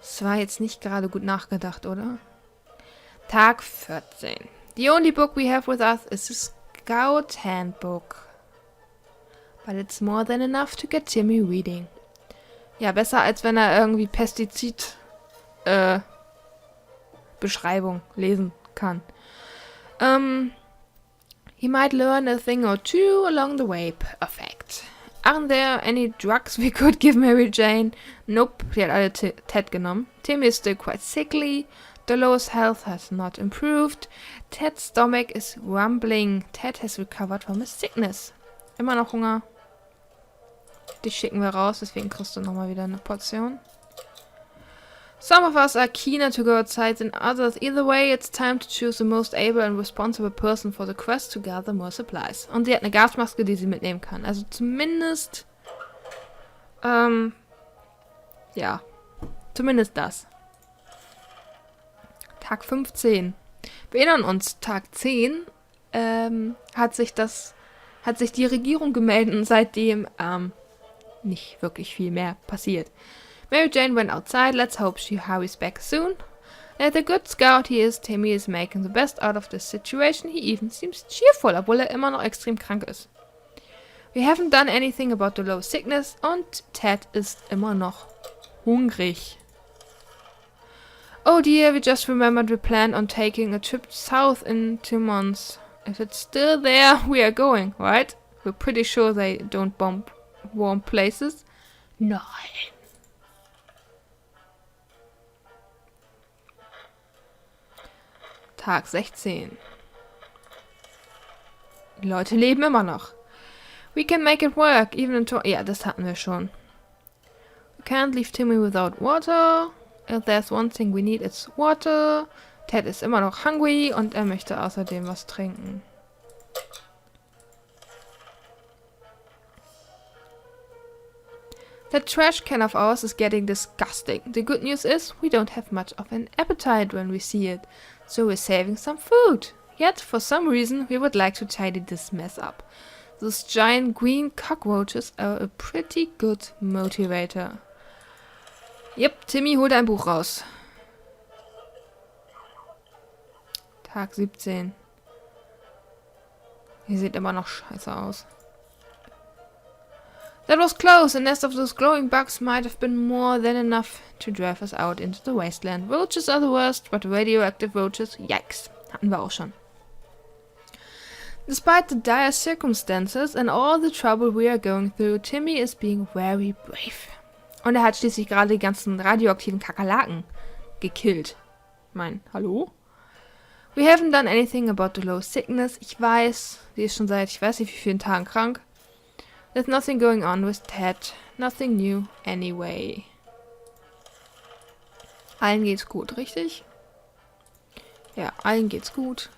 Das war jetzt nicht gerade gut nachgedacht, oder? Tag 14. The only book we have with us is a Scout Handbook. But it's more than enough to get Timmy reading. Ja, besser als wenn er irgendwie Pestizid Beschreibung lesen kann. He might learn a thing or two along the way. Effekt. Aren't there any drugs we could give Mary Jane? Nope, die hat alle Ted genommen. Timmy is still quite sickly. Dolores' health has not improved. Ted's stomach is rumbling. Ted has recovered from his sickness. Immer noch Hunger. Dich schicken wir raus, deswegen kriegst du nochmal wieder eine Portion. Some of us are keener to go outside than others. Either way, it's time to choose the most able and responsible person for the quest to gather more supplies. Und sie hat eine Gasmaske, die sie mitnehmen kann. Also zumindest, ja, zumindest das. Tag 15. Wir erinnern uns, Tag 10 hat sich die Regierung gemeldet und seitdem nicht wirklich viel mehr passiert. Mary Jane went outside. Let's hope she hurries back soon. Like the good scout he is, Timmy is making the best out of this situation. He even seems cheerful, obwohl er immer noch extrem krank ist. We haven't done anything about the low sickness und Ted ist immer noch hungrig. Oh dear, we just remembered we planned on taking a trip south in 2 months. If it's still there, we are going, right? We're pretty sure they don't bomb warm places. Nein. Tag 16. Die Leute leben immer noch. We can make it work, even until... Ja, das hatten wir schon. We can't leave Timmy without water. If there's one thing we need, it's water. Ted ist immer noch hungry und er möchte außerdem was trinken. That trash can of ours is getting disgusting. The good news is we don't have much of an appetite when we see it, so we're saving some food. Yet, for some reason, we would like to tidy this mess up. Those giant green cockroaches are a pretty good motivator. Yep, Timmy holt ein Buch raus. Tag 17. Hier sieht immer noch scheiße aus. That was close. A nest of those glowing bugs might have been more than enough to drive us out into the wasteland. Roaches are the worst, but radioactive roaches, yikes. Hatten wir auch schon. Despite the dire circumstances and all the trouble we are going through, Timmy is being very brave. Und er hat schließlich gerade die ganzen radioaktiven Kakerlaken gekillt. Hallo? We haven't done anything about the low sickness. Ich weiß, sie ist schon seit ich weiß nicht wie vielen Tagen krank. There's nothing going on with Ted. Nothing new anyway. Allen geht's gut, richtig? Ja, allen geht's gut.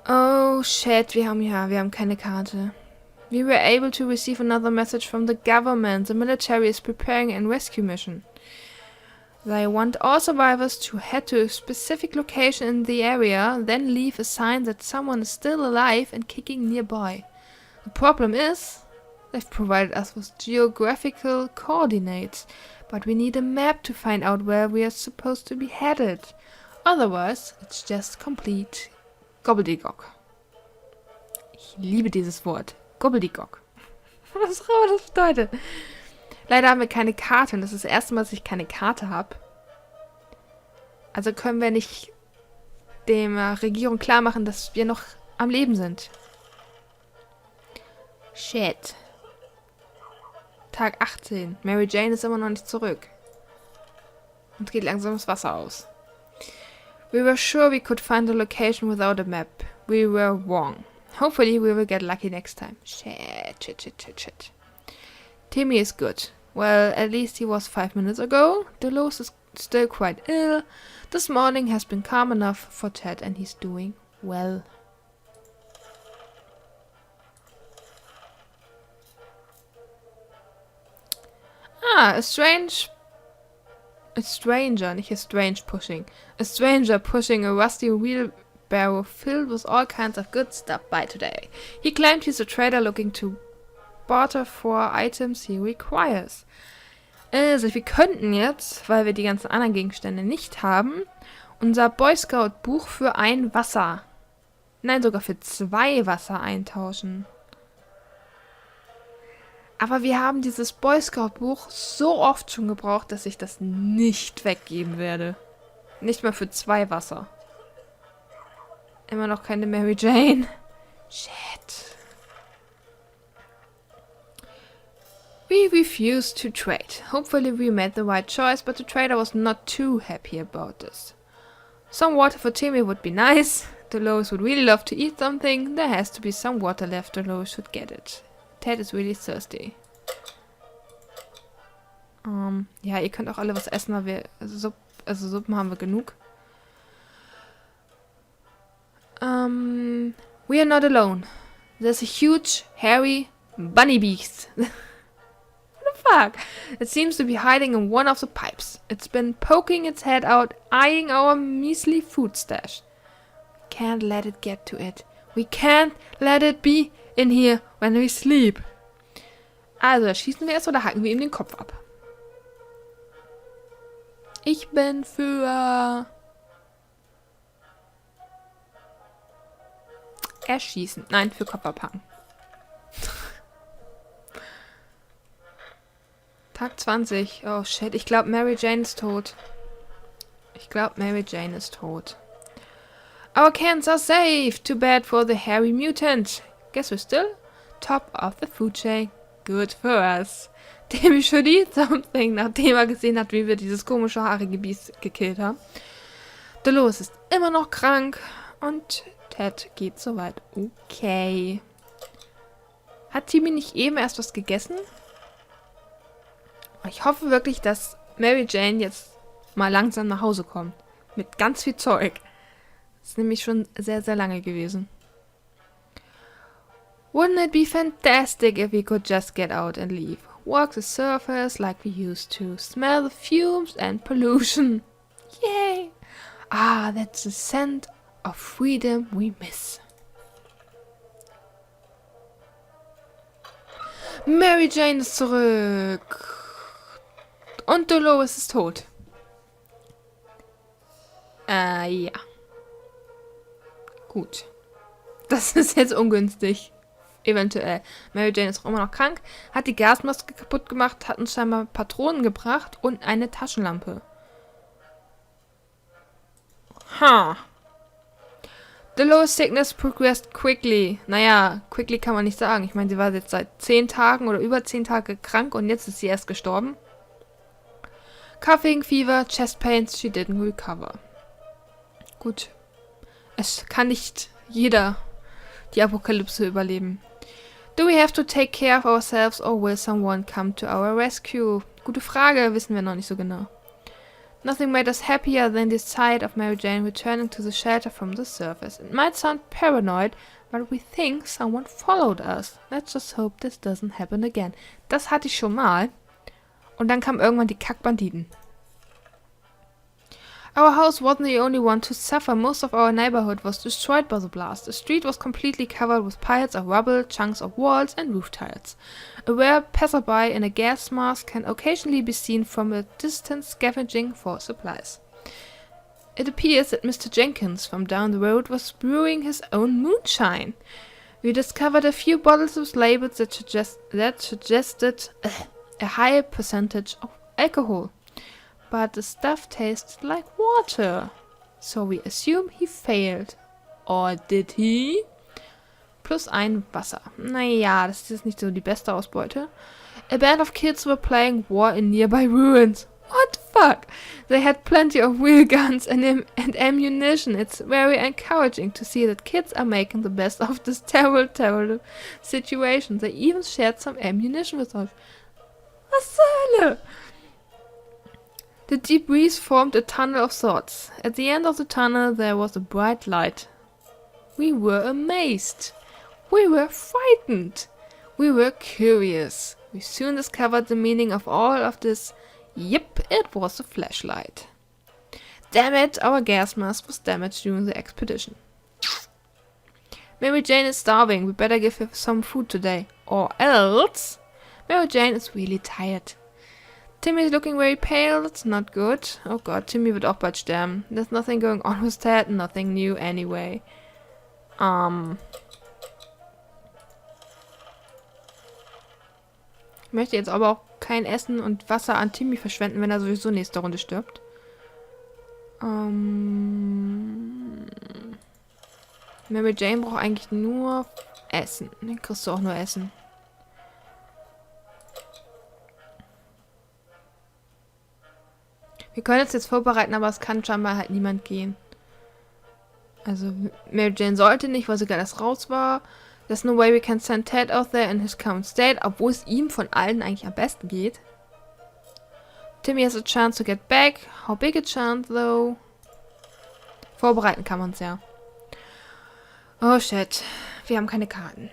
Oh shit, wir haben keine Karte. We were able to receive another message from the government. The military is preparing a rescue mission. They want all survivors to head to a specific location in the area, then leave a sign that someone is still alive and kicking nearby. The problem is, they've provided us with geographical coordinates, but we need a map to find out where we are supposed to be headed. Otherwise, it's just complete Gobbledygook. Ich liebe dieses Wort. Gobbledygook. Was auch immer das bedeutet. Leider haben wir keine Karte und das ist das erste Mal, dass ich keine Karte habe. Also können wir nicht der Regierung klar machen, dass wir noch am Leben sind. Shit. Tag 18. Mary Jane ist immer noch nicht zurück. Und geht langsam das Wasser aus. We were sure we could find the location without a map. We were wrong. Hopefully we will get lucky next time. Shit. Timmy is good. Well, at least he was 5 minutes ago. Dolores is still quite ill. This morning has been calm enough for Ted and he's doing well. A stranger pushing a rusty wheelbarrow filled with all kinds of good stuff by today. He claimed he's a trader looking to barter for items he requires. Also, wir könnten jetzt, weil wir die ganzen anderen Gegenstände nicht haben, unser Boy Scout Buch für ein Wasser, nein, sogar für 2 Wasser eintauschen. Aber wir haben dieses Boy Scout Buch so oft schon gebraucht, dass ich das nicht weggeben werde. Nicht mal für 2 Wasser. Immer noch keine Mary Jane. Shit. We refused to trade. Hopefully we made the right choice, but the trader was not too happy about this. Some water for Timmy would be nice. Dolores would really love to eat something. There has to be some water left. Dolores should get it. Ted is really thirsty. Ja, ihr könnt auch alle was essen, weil also Suppen haben wir genug. We are not alone. There's a huge, hairy bunny beast. Fuck. It seems to be hiding in one of the pipes. It's been poking its head out, eyeing our measly food stash. We can't let it get to it. We can't let it be in here when we sleep. Also, schießen wir es oder hacken wir ihm den Kopf ab? Ich bin für erschießen. Nein, für Kopf abhacken. Tag 20. Oh shit, ich glaube Mary Jane ist tot. Our cans are safe. Too bad for the hairy mutant. Guess we're still top of the food chain. Good for us. Timmy should eat something, nachdem er gesehen hat, wie wir dieses komische haarige Biest gekillt haben. Dolores ist immer noch krank und Ted geht soweit okay. Hat Timmy nicht eben erst was gegessen? Ich hoffe wirklich, dass Mary Jane jetzt mal langsam nach Hause kommt. Mit ganz viel Zeug. Das ist nämlich schon sehr, sehr lange gewesen. Wouldn't it be fantastic if we could just get out and leave? Walk the surface like we used to. Smell the fumes and pollution. Yay! Ah, that's the scent of freedom we miss. Mary Jane ist zurück. Und Dolores ist tot. Ja. Gut. Das ist jetzt ungünstig. Eventuell. Mary Jane ist auch immer noch krank, hat die Gasmaske kaputt gemacht, hat uns scheinbar Patronen gebracht und eine Taschenlampe. Dolores' sickness progressed quickly. Naja, quickly kann man nicht sagen. Ich meine, sie war jetzt seit 10 Tagen oder über 10 Tage krank und jetzt ist sie erst gestorben. Coughing, fever, chest pains, she didn't recover. Gut. Es kann nicht jeder die Apokalypse überleben. Do we have to take care of ourselves or will someone come to our rescue? Gute Frage, wissen wir noch nicht so genau. Nothing made us happier than the sight of Mary Jane returning to the shelter from the surface. It might sound paranoid, but we think someone followed us. Let's just hope this doesn't happen again. Das hatte ich schon mal. Und dann kamen irgendwann die Kackbanditen. Our house wasn't the only one to suffer. Most of our neighborhood was destroyed by the blast. The street was completely covered with piles of rubble, chunks of walls and roof tiles. A rare passerby in a gas mask can occasionally be seen from a distance scavenging for supplies. It appears that Mr. Jenkins from down the road was brewing his own moonshine. We discovered a few bottles with labels that suggested a high percentage of alcohol. But the stuff tasted like water. So we assume he failed. Or did he? Plus ein Wasser. Naja, das ist jetzt nicht so die beste Ausbeute. A band of kids were playing war in nearby ruins. What the fuck? They had plenty of real guns and ammunition. It's very encouraging to see that kids are making the best of this terrible, terrible situation. They even shared some ammunition with us. Was zur Hölle? The deep breeze formed a tunnel of sorts. At the end of the tunnel there was a bright light. We were amazed. We were frightened. We were curious. We soon discovered the meaning of all of this. Yep, it was a flashlight. Damn it, our gas mask was damaged during the expedition. Mary Jane is starving. We better give her some food today. Or else. Mary Jane is really tired. Timmy is looking very pale. That's not good. Oh Gott, Timmy wird auch bald sterben. There's nothing going on with Ted. Nothing new anyway. Ich möchte jetzt aber auch kein Essen und Wasser an Timmy verschwenden, wenn er sowieso nächste Runde stirbt. Mary Jane braucht eigentlich nur Essen. Dann kriegst du auch nur Essen. Wir können es jetzt vorbereiten, aber es kann scheinbar halt niemand gehen. Also Mary Jane sollte nicht, weil sie gerade erst raus war. There's no way we can send Ted out there in his current state, obwohl es ihm von allen eigentlich am besten geht. Timmy has a chance to get back. How big a chance, though? Vorbereiten kann man es ja. Oh shit, wir haben keine Karten.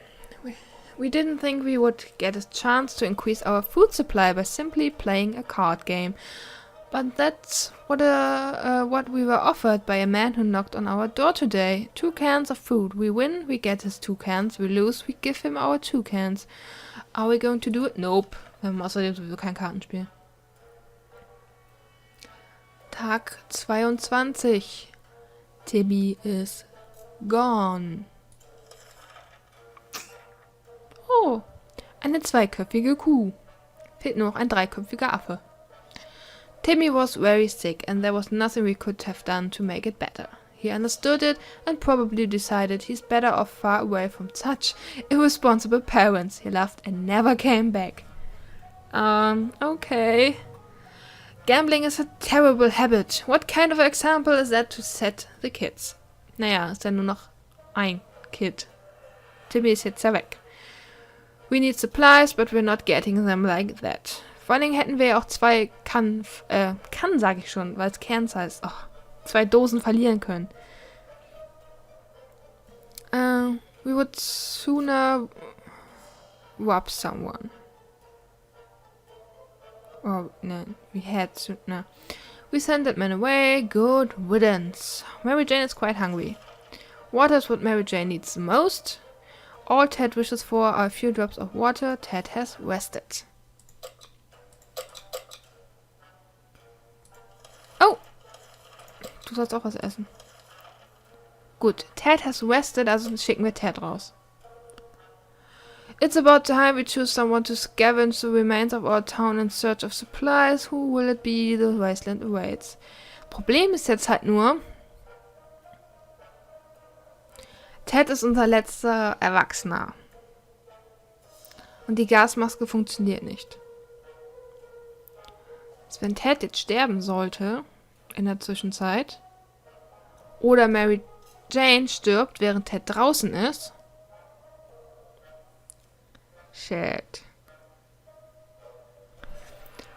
We didn't think we would get a chance to increase our food supply by simply playing a card game. But that's what we were offered by a man who knocked on our door today. 2 cans of food. We win, we get his 2 cans. We lose, we give him our 2 cans. Are we going to do it? Nope. Wir haben außerdem sowieso kein Kartenspiel. Tag 22. Timmy is gone. Oh, eine 2-köpfige Kuh. Fehlt nur noch ein 3-köpfiger Affe. Timmy was very sick and there was nothing we could have done to make it better. He understood it and probably decided he's better off far away from such irresponsible parents. He left and never came back. Okay. Gambling is a terrible habit. What kind of example is that to set the kids? Naja, ist ja nur noch ein Kid. Timmy ist jetzt ja weg. We need supplies, but we're not getting them like that. Vor allen Dingen hätten wir ja auch 2 Kann sage ich schon, weil es Cans heißt. 2 Dosen verlieren können. We would sooner rob someone. Oh, no, we had to, no. We sent that man away. Good riddance. Mary Jane is quite hungry. Water is what Mary Jane needs the most. All Ted wishes for are a few drops of water. Ted has rested. Oh! Du sollst auch was essen. Gut, Ted has rested, also schicken wir Ted raus. It's about time we choose someone to scavenge the remains of our town in search of supplies. Who will it be? The wasteland awaits. Problem ist jetzt halt nur, Ted ist unser letzter Erwachsener. Und die Gasmaske funktioniert nicht. Also wenn Ted jetzt sterben sollte, in der Zwischenzeit, oder Mary Jane stirbt, während Ted draußen ist, shit.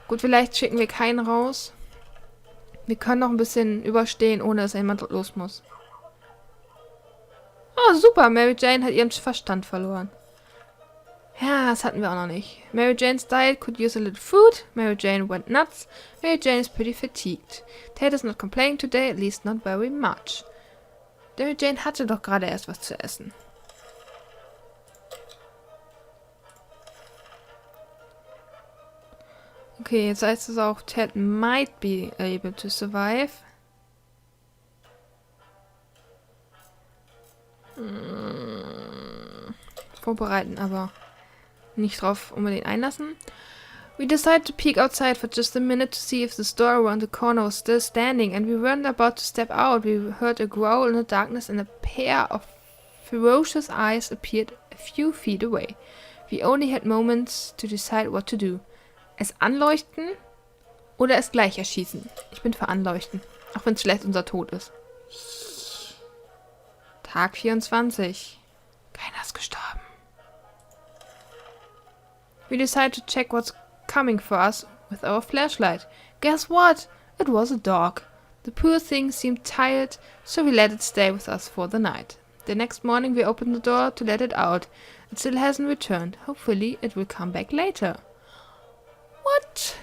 Gut, vielleicht schicken wir keinen raus. Wir können noch ein bisschen überstehen, ohne dass jemand los muss. Oh, super. Mary Jane hat ihren Verstand verloren. Ja, das hatten wir auch noch nicht. Mary Jane's diet could use a little food. Mary Jane went nuts. Mary Jane is pretty fatigued. Ted is not complaining today, at least not very much. Mary Jane hatte doch gerade erst was zu essen. Okay, jetzt heißt es auch, Ted might be able to survive. Vorbereiten, aber nicht drauf unbedingt einlassen. We decided to peek outside for just a minute to see if the store around the corner was still standing, and we weren't about to step out. We heard a growl in the darkness and a pair of ferocious eyes appeared a few feet away. We only had moments to decide what to do. Es anleuchten oder es gleich erschießen. Ich bin für anleuchten, auch wenn es vielleicht unser Tod ist. Tag 24. Keiner ist gestorben. We decided to check what's coming for us with our flashlight. Guess what? It was a dog. The poor thing seemed tired, so we let it stay with us for the night. The next morning we opened the door to let it out. It still hasn't returned. Hopefully it will come back later. What?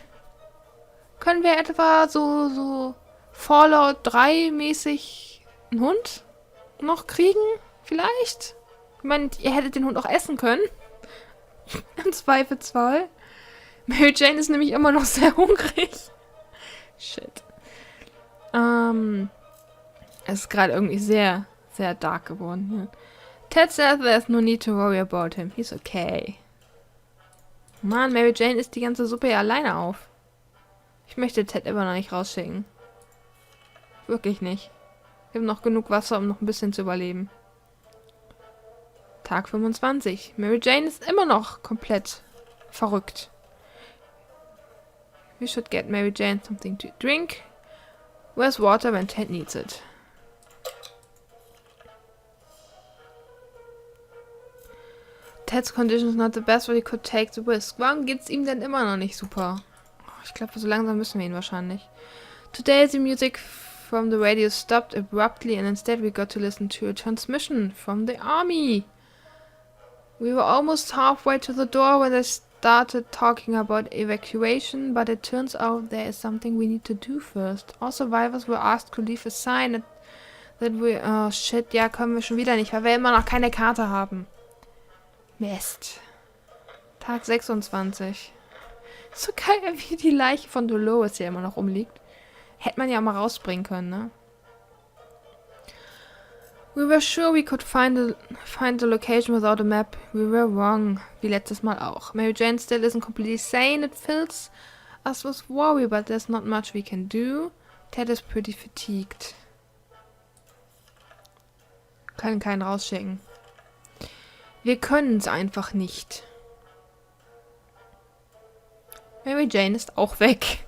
Können wir etwa so Fallout 3 mäßig einen Hund noch kriegen? Vielleicht? Ich meine, ihr hättet den Hund auch essen können. Im Zweifelsfall. Mary Jane ist nämlich immer noch sehr hungrig. Shit. Es ist gerade irgendwie sehr, sehr dark geworden hier. Ted says there's no need to worry about him. He's okay. Mann, Mary Jane isst die ganze Suppe ja alleine auf. Ich möchte Ted immer noch nicht rausschicken. Wirklich nicht. Wir haben noch genug Wasser, um noch ein bisschen zu überleben. Tag 25. Mary Jane ist immer noch komplett verrückt. We should get Mary Jane something to drink. Where's water when Ted needs it? Ted's condition is not the best, but he could take the risk. Warum geht's ihm denn immer noch nicht super? Ich glaube, so langsam müssen wir ihn wahrscheinlich. Today the music from the radio stopped abruptly and instead we got to listen to a transmission from the army. We were almost halfway to the door when they started talking about evacuation, but it turns out there is something we need to do first. All survivors were asked to leave a sign that we... Oh shit, ja, können wir schon wieder nicht, weil wir immer noch keine Karte haben. Mist. Tag 26. So geil, wie die Leiche von Dolores hier immer noch rumliegt. Hätte man ja mal rausbringen können, ne? We were sure we could find the location without a map. We were wrong. Wie letztes Mal auch. Mary Jane still isn't completely sane. It fills us with worry, but there's not much we can do. Ted is pretty fatigued. Können keinen rausschicken. Wir können es einfach nicht. Mary Jane ist auch weg.